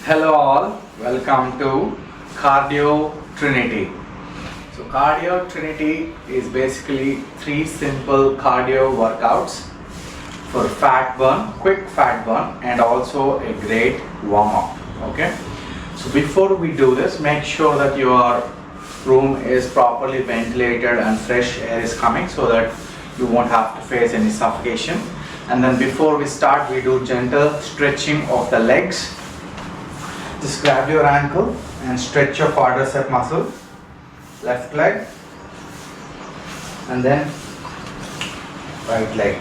Hello all, welcome to Cardio Trinity. So Cardio Trinity is basically 3 simple cardio workouts for fat burn, quick fat burn, and also a great warm up. Okay. So before we do this, make sure that your room is properly ventilated and fresh air is coming so that you won't have to face any suffocation. And then before we start, we do gentle stretching of the legs. Just grab your ankle and stretch your quadricep muscle, left leg, and then right leg.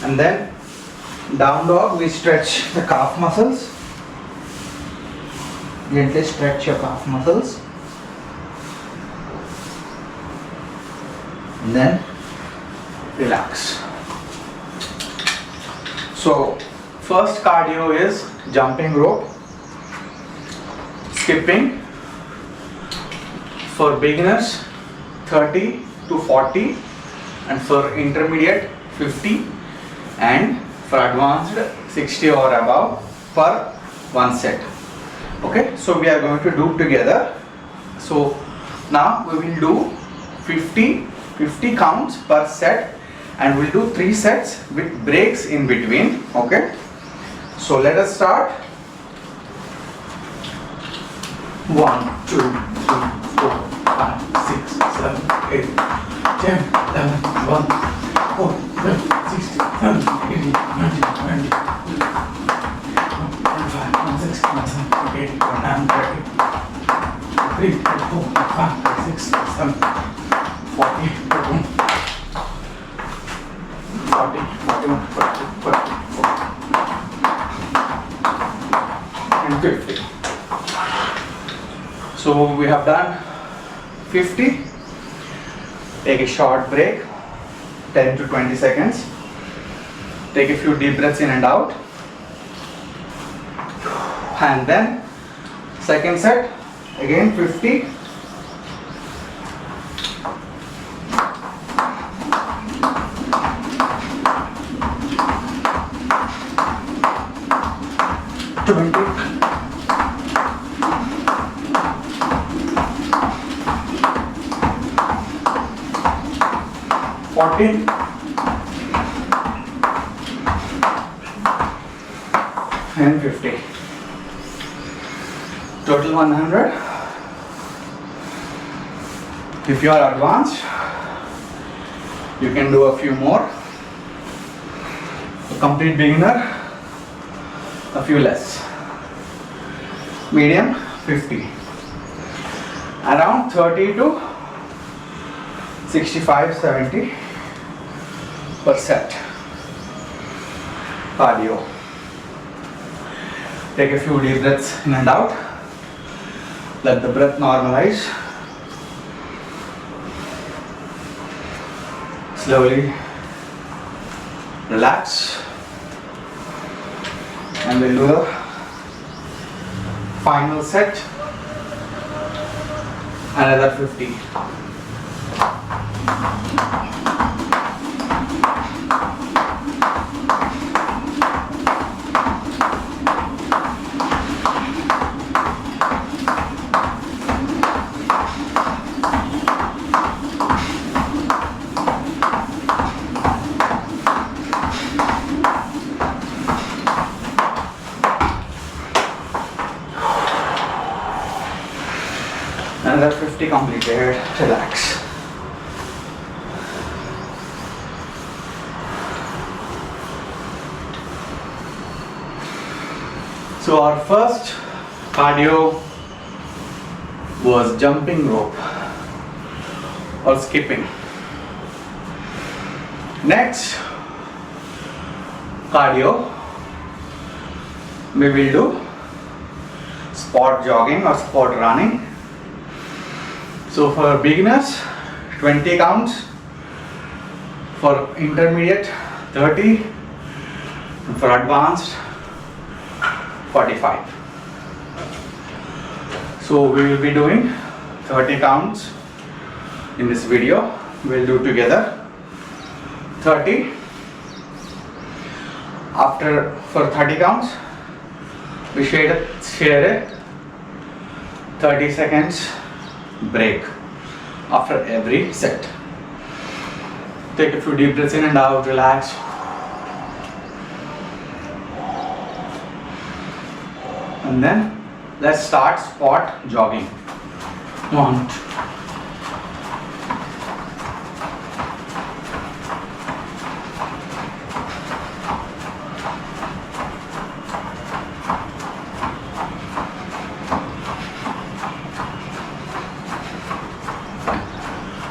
And then down dog, we stretch the calf muscles. Gently stretch your calf muscles. And then relax. So first cardio is jumping rope, skipping. For beginners 30 to 40, and for intermediate 50, and for advanced 60 or above per one set. Okay, so we are going to do together. So now we will do 50 counts per set, and we'll do 3 sets with breaks in between. Okay, so let us start. 1, 2, 3, 4, 5, 6, 7, 8, 10, 11, 12, 14, 15, 16, 17, 18, 19, 20, 25, 26, 27, 28, 29, 30, 3, 4, 5, 6, 7, 40, 41, 41, 42, 44, and 50. So we have done 50. Take a short break, 10 to 20 seconds. Take a few deep breaths in and out. And then second set, again 50. And 50. Total 100. If you are advanced, you can do a few more. A complete beginner, a few less. Medium, 50. Around 30 to 65, 70 per set. Cardio. Take a few deep breaths in and out. Let the breath normalize. Slowly relax. And we'll do the final set. Another 50. Another 50 completed. Relax. So our first cardio was jumping rope or skipping. Next cardio we will do spot jogging or spot running. So for beginners 20 counts, for intermediate 30, and for advanced 45. So we will be doing 30 counts in this video. We'll do together 30. After for 30 counts, We share it 30 seconds break after every set. Take a few deep breaths in and out, relax. And then let's start spot jogging. 1, 2.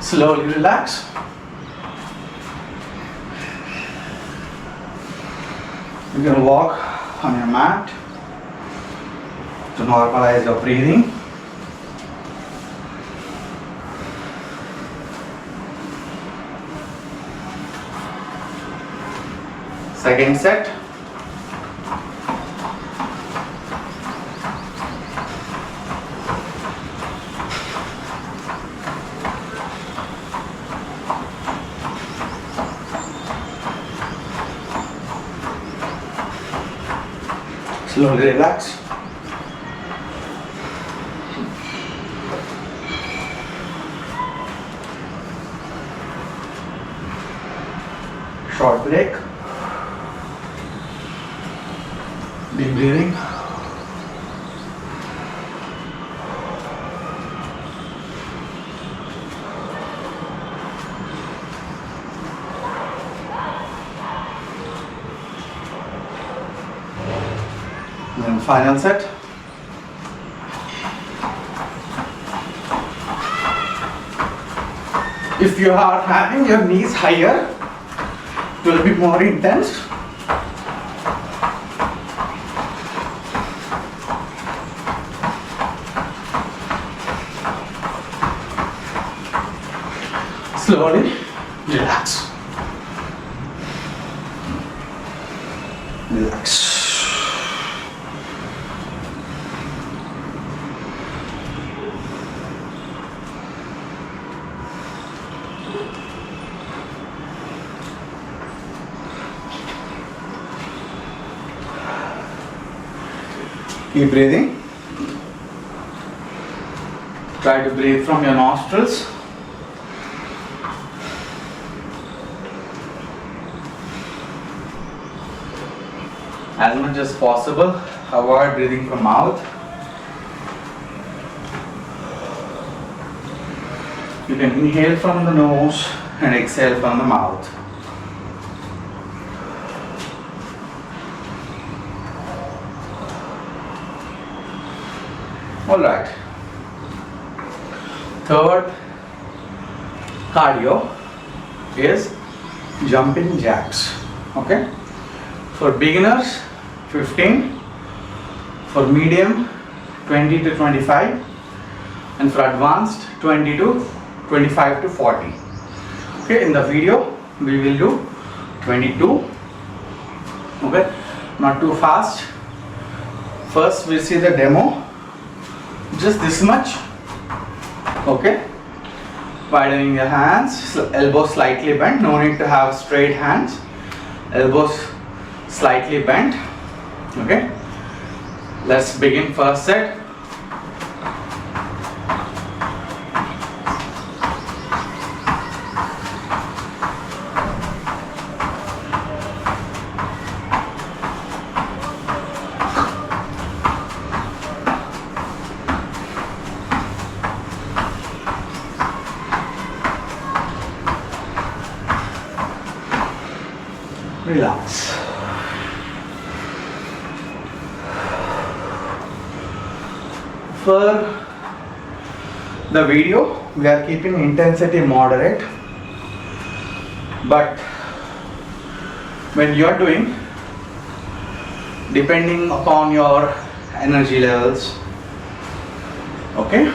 Slowly relax. You can walk on your mat to normalize your breathing. Second set. Slowly relax. Short break. Deep breathing. Then final set. If you are having your knees higher, it will be more intense. Slowly relax. Relax. Keep breathing. Try to breathe from your nostrils. As much as possible, avoid breathing from mouth. You can inhale from the nose and exhale from the mouth. Alright. Third cardio is jumping jacks. Okay? For beginners, 15. For medium, 20 to 25. And for advanced, 20 to 25 to 40. Okay, in the video, we will do 22. Okay, not too fast. First, we'll see the demo. Just this much. Okay, widening your hands, elbows slightly bent. No need to have straight hands. Elbows slightly bent. Okay, let's begin first set. Relax. For the video, we are keeping intensity moderate, but when you are doing, depending upon your energy levels, okay,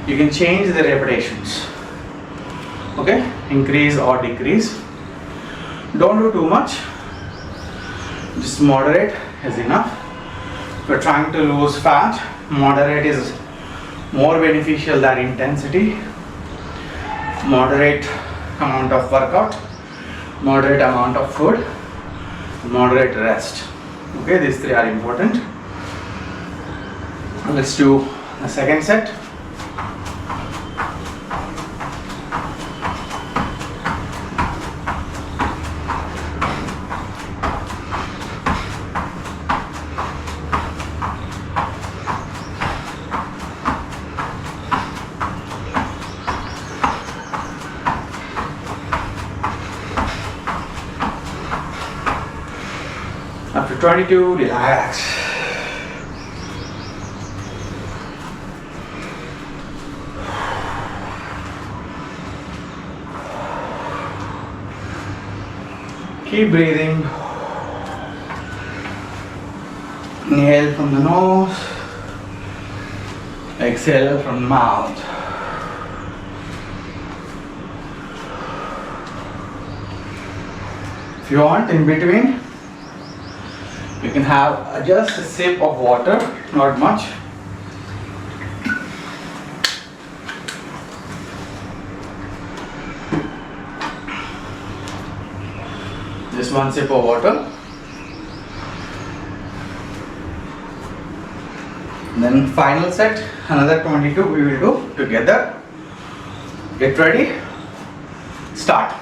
you can change the repetitions. Okay, increase or decrease. Don't do too much, just moderate is enough. If you're trying to lose fat, moderate is more beneficial than intensity. Moderate amount of workout, moderate amount of food, moderate rest. Okay, these three are important. Let's do the second set. After 22, relax. Keep breathing. Inhale from the nose, exhale from the mouth. If you want, in between, you can have just a sip of water, not much. Just one sip of water. Then final set, another 22 we will do together. Get ready, start.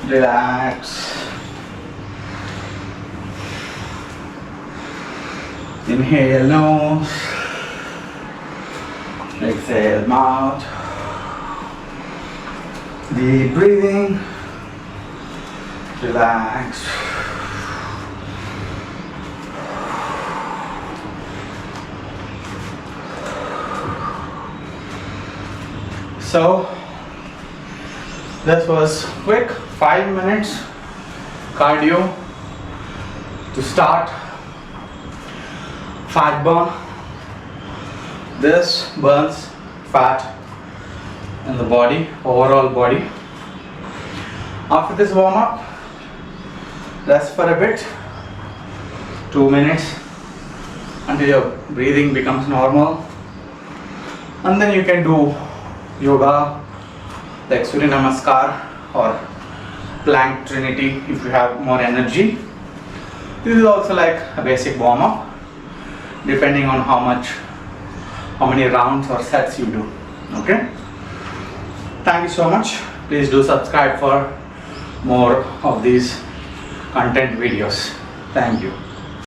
Relax. Inhale nose, exhale mouth. Deep breathing. Relax. So this was quick 5 minutes cardio to start fat burn. This burns fat in the body, overall body. After this warm up, rest for a bit, 2 minutes until your breathing becomes normal, and then you can do yoga like Surya Namaskar or Plank Trinity if you have more energy. This is also like a basic warm up depending on how many rounds or sets you do. Okay, thank you so much. Please do subscribe for more of these content videos. Thank you.